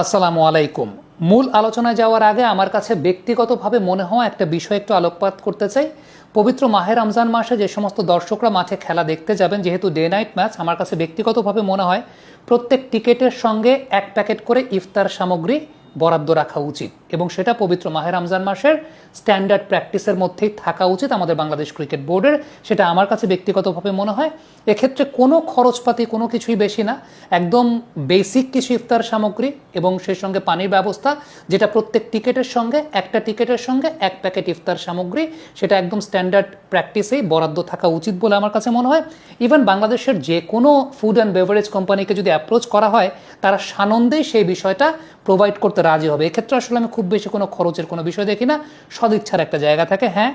আসসালামু আলাইকুম। মূল আলোচনায় যাওয়ার আগে আমার কাছে ব্যক্তিগতভাবে মনে হওয়া একটা বিষয় একটু আলোকপাত করতে চাই। পবিত্র মাহে রমজান মাসে যে সমস্ত দর্শকরা মাঠে খেলা দেখতে যাবেন, যেহেতু ডে নাইট ম্যাচ, আমার কাছে ব্যক্তিগতভাবে মনে হয় প্রত্যেক টিকেটের সঙ্গে এক প্যাকেট করে ইফতার সামগ্রী বরাদ্দ রাখা উচিত এবং সেটা পবিত্র মাহে রমজান মাসের স্ট্যান্ডার্ড প্র্যাকটিসের মধ্যেই থাকা উচিত আমাদের বাংলাদেশ ক্রিকেট বোর্ডের। সেটা আমার কাছে ব্যক্তিগতভাবে মনে হয়। এক্ষেত্রে কোনো খরচপাতি কোনো কিছুই বেশি না, একদম বেসিক কিছু ইফতার সামগ্রী এবং সেই সঙ্গে পানির ব্যবস্থা, যেটা প্রত্যেক টিকেটের সঙ্গে একটা টিকেটের সঙ্গে এক প্যাকেট ইফতার সামগ্রী, সেটা একদম স্ট্যান্ডার্ড প্র্যাকটিসেই বরাদ্দ থাকা উচিত বলে আমার কাছে মনে হয়। ইভেন বাংলাদেশের যে কোনো ফুড অ্যান্ড বেভারেজ কোম্পানিকে যদি অ্যাপ্রোচ করা হয়, তারা সানন্দেই সেই বিষয়টা প্রোভাইড করতে রাজি হবে। এক্ষেত্রে আসলে আমি খুব বেশি কোনো খরচের কোনো বিষয় দেখি না, সদিচ্ছার একটা জায়গা থাকে। হ্যাঁ,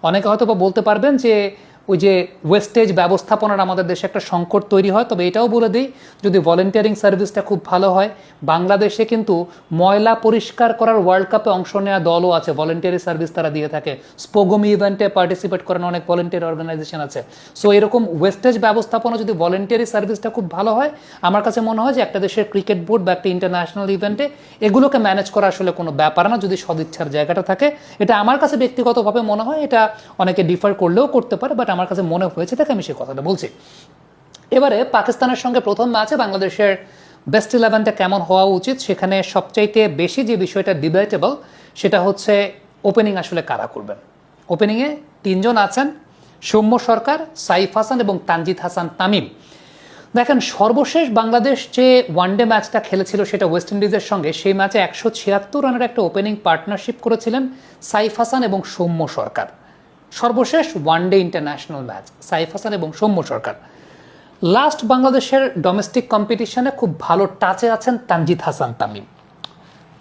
অনেকে হয়তো বা বলতে পারবেন যে ওই যে ওয়েস্টেজ ব্যবস্থাপনার আমাদের দেশে একটা সংকট তৈরি হয়, তবে এটাও বলে দিই, যদি ভলেন্টিয়ারিং সার্ভিসটা খুব ভালো হয়, বাংলাদেশে কিন্তু ময়লা পরিষ্কার করার ওয়ার্ল্ড কাপে অংশ নেওয়া দলও আছে, ভলেন্টিয়ারি সার্ভিস তারা দিয়ে থাকে। স্পোগমি ইভেন্টে পার্টিসিপেট করেন অনেক ভলেন্টিয়ারি অর্গানাইজেশন আছে। সো এরকম ওয়েস্টেজ ব্যবস্থাপনা যদি ভলেন্টিয়ারি সার্ভিসটা খুব ভালো হয়, আমার কাছে মনে হয় যে একটা দেশের ক্রিকেট বোর্ড বা একটা ইন্টারন্যাশনাল ইভেন্টে এগুলোকে ম্যানেজ করা আসলে কোনো ব্যাপার না, যদি সদিচ্ছার জায়গাটা থাকে। এটা আমার কাছে ব্যক্তিগতভাবে মনে হয়, এটা অনেকে ডিফার করলেও করতে পারে, বাট আমার কাছে মনে হয়েছে তাকে আমি সেই কথাটা বলছি। এবারে পাকিস্তানের সঙ্গে প্রথম ম্যাচে বাংলাদেশের বেস্ট ইলেভেনটা কেমন হওয়া উচিত, সেখানে সবচাইতে বেশি যে বিষয়টা ডিবেটেবল সেটা হচ্ছে ওপেনিং আসলে কারা করবেন। ওপেনিংয়ে তিনজন আছেন, সৌম্য সরকার, সাইফ হাসান এবং তানজিদ হাসান তামিম। দেখেন, সর্বশেষ বাংলাদেশ যে ওয়ানডে ম্যাচটা খেলেছিল সেটা ওয়েস্ট ইন্ডিজের সঙ্গে, সেই ম্যাচে 176 রানের একটা ওপেনিং পার্টনারশিপ করেছিলেন সাইফ হাসান এবং সৌম্য সরকার। সর্বশেষ one day international match Saif Hasan এবং সৌম্য সরকার। লাস্ট বাংলাদেশের ডোমেস্টিক কম্পিটিশনে খুব ভালো টাচে আছেন তানজিদ হাসান তামিম।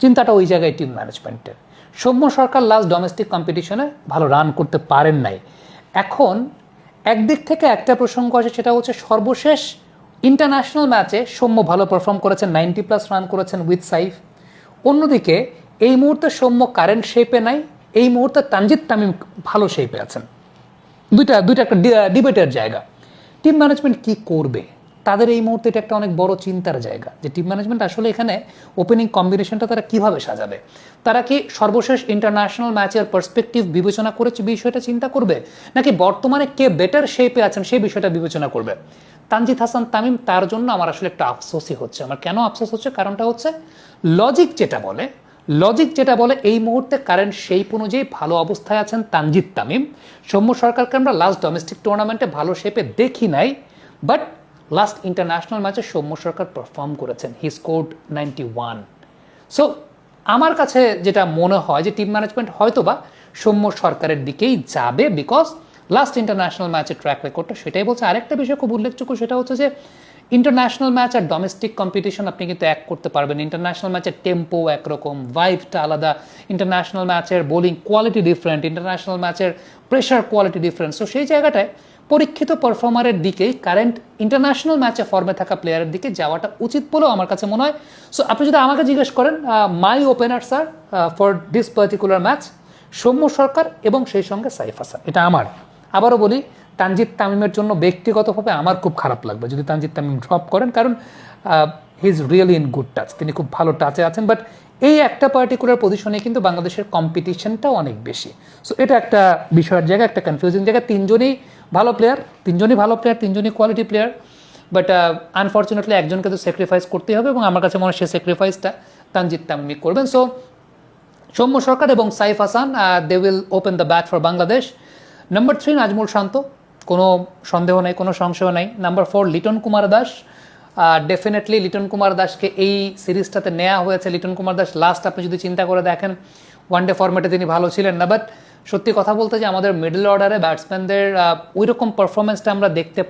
চিন্তাটা ওই জায়গায় টিম ম্যানেজমেন্টের। সৌম্য সরকার লাস্ট ডোমেস্টিক কম্পিটিশনে ভালো রান করতে পারেন নাই। এখন একদিক থেকে একটা প্রসঙ্গ আছে, সেটা হচ্ছে সর্বশেষ ইন্টারন্যাশনাল ম্যাচে সৌম্য ভালো পারফর্ম করেছেন, 90+ রান করেছেন উইথ সাইফ। অন্যদিকে এই মুহূর্তে সৌম্য কারেন্ট শেপে নাই, এই মুহূর্তে তানজিদ তামিম ভালো শেপে আছেন। দুইটা একটা ডিবেটের জায়গা। টিম ম্যানেজমেন্ট কি করবে, তাদের এই মুহূর্তে এটা একটা অনেক বড় চিন্তার জায়গা, যে টিম ম্যানেজমেন্ট আসলে এখানে ওপেনিং কম্বিনেশনটা তারা কিভাবে সাজাবে। তারা কি সর্বশেষ ইন্টারন্যাশনাল ম্যাচের পার্সপেক্টিভ বিবেচনা করে বিষয়টা চিন্তা করবে, নাকি বর্তমানে কে বেটার শেপে আছেন সেই বিষয়টা বিবেচনা করবে। তানজিদ হাসান তামিম, তার জন্য আমার আসলে একটা আফসোসই হচ্ছে। আমার কেন আফসোস হচ্ছে, কারণটা হচ্ছে লজিক যেটা বলে এই মুহূর্তে কারেন্ট শেপ অনুযায়ী ভালো অবস্থায় আছেন তানজিদ তামিম। সৌম্য সরকারকে আমরা লাস্ট ডোমেস্টিক টুর্নামেন্টে ভালো শেপে দেখি নাই, বাট লাস্ট ইন্টারন্যাশনাল ম্যাচে সৌম্য সরকার পারফর্ম করেছেন, হি স্কোরড 91। সো আমার কাছে যেটা মনে হয় যে টিম ম্যানেজমেন্ট হয়তোবা সৌম্য সরকারের দিকেই যাবে, বিকজ লাস্ট ইন্টারন্যাশনাল ম্যাচের ট্র্যাক রেকর্ডটা সেটাই বলছে। আরেকটা বিষয় খুব উল্লেখযোগ্য, সেটা হচ্ছে যে ইন্টারন্যাশনাল ম্যাচ আর ডোমেস্টিক কম্পিটিশন আপনি কিন্তু এক করতে পারবেন। ইন্টারন্যাশনাল ম্যাচের টেম্পো একরকম, ভাইবটা আলাদা, ইন্টারন্যাশনাল ম্যাচের বোলিং কোয়ালিটি ডিফারেন্ট, ইন্টারন্যাশনাল ম্যাচের প্রেশার কোয়ালিটি ডিফারেন্ট। সো সেই জায়গাটায় পরীক্ষিত পারফর্মারের দিকেই কারেন্ট ইন্টারন্যাশনাল ম্যাচে ফর্মে থাকা প্লেয়ারের দিকে যাওয়াটা উচিত বলেও আমার কাছে মনে হয়। সো আপনি যদি আমাকে জিজ্ঞেস করেন, my opener sir for this particular match Soumya Sarkar এবং সেই সঙ্গে সাইফ হাসান, এটা আমার। আবারও বলি, তানজিদ তামিমের জন্য ব্যক্তিগতভাবে আমার খুব খারাপ লাগবে যদি তানজিদ তামিম ড্রপ করেন, কারণ he is really in good touch, তিনি খুব ভালো টাচে আছেন। বাট এই একটা পার্টিকুলার পজিশনে কিন্তু বাংলাদেশের কম্পিটিশনটাও অনেক বেশি। সো এটা একটা বিষয়ের জায়গা, একটা কনফিউজিং জায়গা। তিনজনই ভালো প্লেয়ার, তিনজনই কোয়ালিটি প্লেয়ার, বাট আনফর্চুনেটলি একজনকে তো স্যাক্রিফাইস করতেই হবে এবং আমার কাছে মনে হয় সেই স্যাক্রিফাইসটা তানজিদ তামিমই করবেন। সো সৌম্য সরকার এবং Saif Hasan, they will open the bat for Bangladesh. Number 3 Najmul Shanto, কোনো সন্দেহ নেই, কোনো সংশয় নাই। নাম্বার 4 লিটন কুমার দাস। ডেফিনেটলি লিটন কুমার দাসকে এই সিরিজটাতে নেওয়া হয়েছে। লিটন কুমার দাস লাস্ট আপনি যদি চিন্তা করে দেখেন, ওয়ানডে ফরম্যাটে তিনি ভালো ছিলেন না, বাট সত্যি কথা বলতে যে আমাদের মিডল অর্ডারে ব্যাটসম্যানদের ওই রকম পারফরমেন্সটা আমরা দেখতে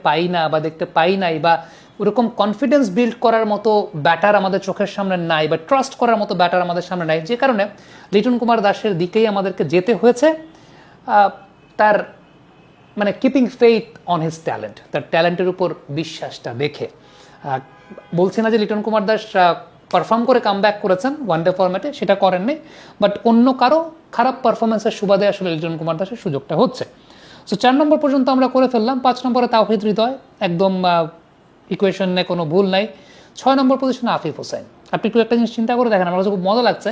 পাই নাই, বা ওরকম কনফিডেন্স বিল্ড করার মতো ব্যাটার আমাদের চোখের সামনে নাই, বা ট্রাস্ট করার মতো ব্যাটার আমাদের সামনে নাই, যে কারণে লিটন কুমার দাসের দিকেই আমাদেরকে যেতে হয়েছে। তার মানে keeping faith on his talent, তার ট্যালেন্টের উপর বিশ্বাসটা রেখে। বলছি না যে লিটন কুমার দাস পারফর্ম করে কামব্যাক করেছেন ওয়ানডে ফরম্যাটে, সেটা করেননি, বাট অন্য কারো খারাপ পারফরমেন্সের সুবাদে আসলে লিটন কুমার দাসের সুযোগটা হচ্ছে। সো 4 নম্বর পর্যন্ত আমরা করে ফেললাম। 5 নম্বরে তাওহিদ হৃদয়, একদম ইকুয়েশনে কোনো ভুল নাই। 6 নম্বর পজিশনে আফিফ হোসেন। আপনি একটু একটা জিনিস চিন্তা করে দেখেন, আমার কাছে খুব মজা লাগছে।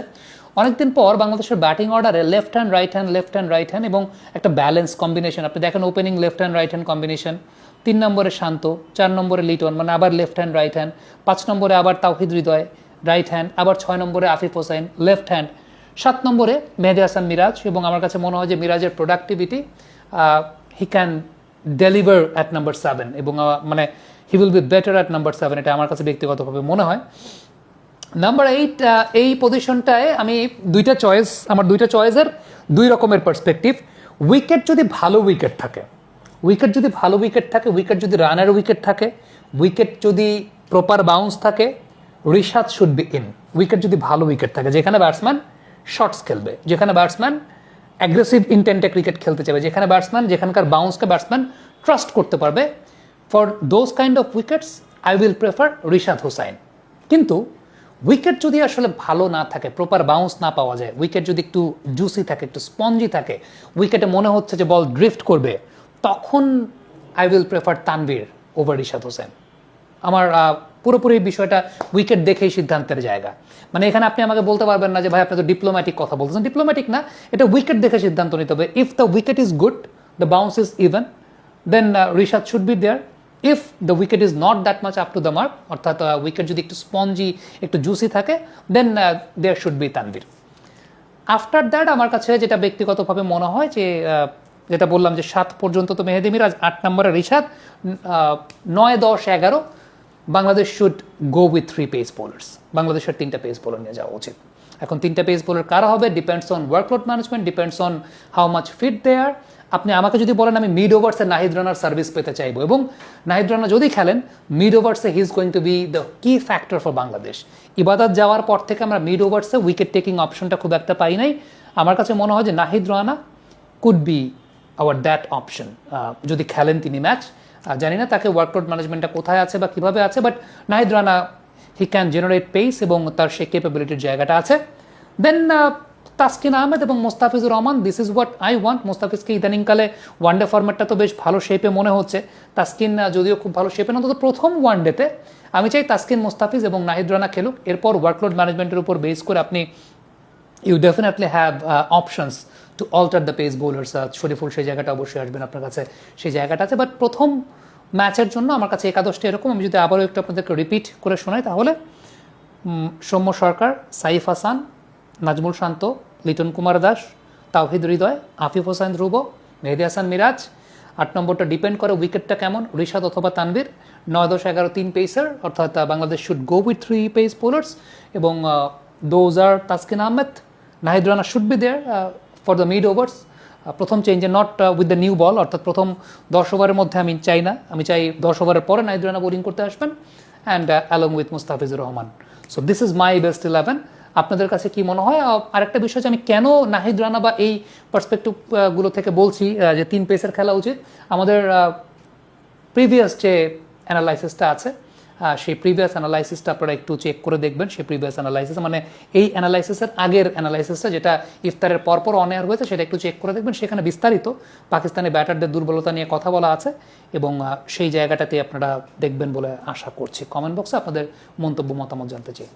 অনেকদিন পর বাংলাদেশের ব্যাটিং অর্ডারে left hand right hand left hand right hand এবং একটা ব্যালেন্স কম্বিনেশন আপনি দেখেন। Opening left hand right hand combination, 3 নম্বরে শান্ত, 4 নম্বরে লিটন, মানে আবার লেফট হ্যান্ড রাইট হ্যান্ড, 5 নম্বরে আবার তাওহিদ হৃদয় রাইট হ্যান্ড, আবার 6 নম্বরে আফিফ হোসাইন লেফট হ্যান্ড, 7 নম্বরে মেহেদী হাসান মিরাজ। এবং আমার কাছে মনে হয় যে মিরাজের productivity he can deliver at number 7 এবং মানে he will be better at number 7, এটা আমার কাছে ব্যক্তিগতভাবে মনে হয়। নাম্বার 8, এই পজিশনটায় আমি আমার দুইটা চয়েসের 2 রকমের পার্সপেক্টিভ। উইকেট যদি ভালো উইকেট থাকে, উইকেট যদি রানের উইকেট থাকে, উইকেট যদি প্রপার বাউন্স থাকে, Rishad should be in. Wicket যদি ভালো উইকেট থাকে, যেখানে ব্যাটসম্যান শর্টস খেলবে, যেখানে ব্যাটসম্যান অ্যাগ্রেসিভ ইন্টেন্টে ক্রিকেট খেলতে চাইবে, যেখানকার বাউন্সকে ব্যাটসম্যান ট্রাস্ট করতে পারবে, for those kind of wickets I will prefer Rishad Hossain. কিন্তু উইকেট যদি আসলে ভালো না থাকে, প্রপার বাউন্স না পাওয়া যায়, উইকেট যদি একটু জুসি থাকে, একটু স্পঞ্জি থাকে, উইকেটে মনে হচ্ছে যে বল ড্রিফট করবে, তখন I will prefer Tanvir over Rishad Hossain. আমার পুরোপুরি বিষয়টা উইকেট দেখেই সিদ্ধান্তের জায়গা। মানে এখানে আপনি আমাকে বলতে পারবেন না যে ভাই আপনি তো ডিপ্লোম্যাটিক কথা বলতেছেন। ডিপ্লোম্যাটিক না, এটা উইকেট দেখে সিদ্ধান্ত নিতে হবে। If the wicket is good, the bounce is even, then Rishad should be there. If the wicket is not that much up to the mark, অর্থাৎ উইকেট যদি একটু স্পঞ্জি, একটু জুসি থাকে, then there should be Tanvir. After that আমার কাছে যেটা ব্যক্তিগতভাবে মনে হয় যে যেটা বললাম যে 7 পর্যন্ত তো মেহেদী মিরাজ, 8 নম্বরে Rishad, 9, 10, 11 Bangladesh should go with 3 pace bowlers. বাংলাদেশের 3টা পেস বোলার নিয়ে যাওয়া উচিত। এখন 3টা পেস বোলার কারা হবে depends on workload management, depends on how much fit they are. আপনি আমাকে যদি বলেন আমি মিড ওভার্সে নাহিদ রানার সার্ভিস পেতে চাইবো, এবং নাহিদ রানা যদি খেলেন মিড ওভার্সে he is going to be the key factor for Bangladesh. Ebadot যাওয়ার পর থেকে আমরা মিড ওভার্সে উইকেট টেকিং অপশনটা খুব একটা পাই নাই। আমার কাছে মনে হয় যে Nahid Rana could be hour that option যদি খেলেন তিনি ম্যাচ। জানি না তাকে ওয়ার্কলোড ম্যানেজমেন্টটা কোথায় আছে বা কীভাবে আছে, but Nahid Rana he can generate pace এবং তার সেই ক্যাপাবিলিটির জায়গাটা আছে। দেন তাসকিন আহমেদ এবং Mustafizur Rahman, this is what I want. মোস্তাফিজকে ইদানিংকালে ওয়ানডে ফরম্যাটটা তো বেশ ভালো শেপে মনে হচ্ছে, তাসকিন যদিও খুব ভালো শেপে না, অন্তত প্রথম ওয়ানডেতে আমি চাই তাসকিন, মোস্তাফিজ এবং নাহিদ রানা খেলুক। এরপর ওয়ার্কলোড ম্যানেজমেন্টের উপর বেস করে আপনি you definitely have options to alter the pace bowlers. Shoriful সেই জায়গাটা অবশ্যই আসবেন আপনার কাছে, সেই জায়গাটা আছে। বাট প্রথম ম্যাচের জন্য আমার কাছে একাদশটা এরকম। আমি যদি আবারও একটু আপনাদেরকে রিপিট করে শোনাই, তাহলে সৌম্য সরকার, সাইফ হাসান, নাজমুল শান্ত, লিটন কুমার দাস, তাওহিদ হৃদয়, আফিফ হোসাইন ধ্রুব, মেহেদী হাসান মিরাজ। 8 নম্বরটা ডিপেন্ড করে উইকেটটা কেমন, রিশাদ অথবা তানভীর। 9, 10, 11 3 পেসার, অর্থাৎ Bangladesh should go with 3 pace bowlers, এবং those are Taskin Ahmed, Nahid Rana should be there for the mid overs. প্রথম চেঞ্জে not with the new ball, অর্থাৎ প্রথম 10 ওভারের মধ্যে আমি চাই না, আমি চাই 10 ওভারের পরে নাহিদ রানা বোলিং করতে আসবেন, and along with Mustafizur Rahman. So this is my best 11। আপনাদের কাছে কি মনে হয়? আরেকটা বিষয় যে আমি কেন নাহিদ রানা বা এই পার্সপেক্টিভগুলো থেকে বলছি যে 3 পেসের খেলা উচিত, আমাদের প্রিভিয়াস যে অ্যানালাইসিসটা আছে, সেই প্রিভিয়াস অ্যানালাইসিসটা আপনারা একটু চেক করে দেখবেন। সেই প্রিভিয়াস অ্যানালাইসিস মানে এই অ্যানালাইসিসের আগের অ্যানালাইসিসটা, যেটা ইফতারের পরপর অন এয়ার হয়েছে, সেটা একটু চেক করে দেখবেন। সেখানে বিস্তারিত পাকিস্তানি ব্যাটারদের দুর্বলতা নিয়ে কথা বলা আছে, এবং সেই জায়গাটাতে আপনারা দেখবেন বলে আশা করছি। কমেন্ট বক্সে আপনাদের মন্তব্য, মতামত জানতে চাই।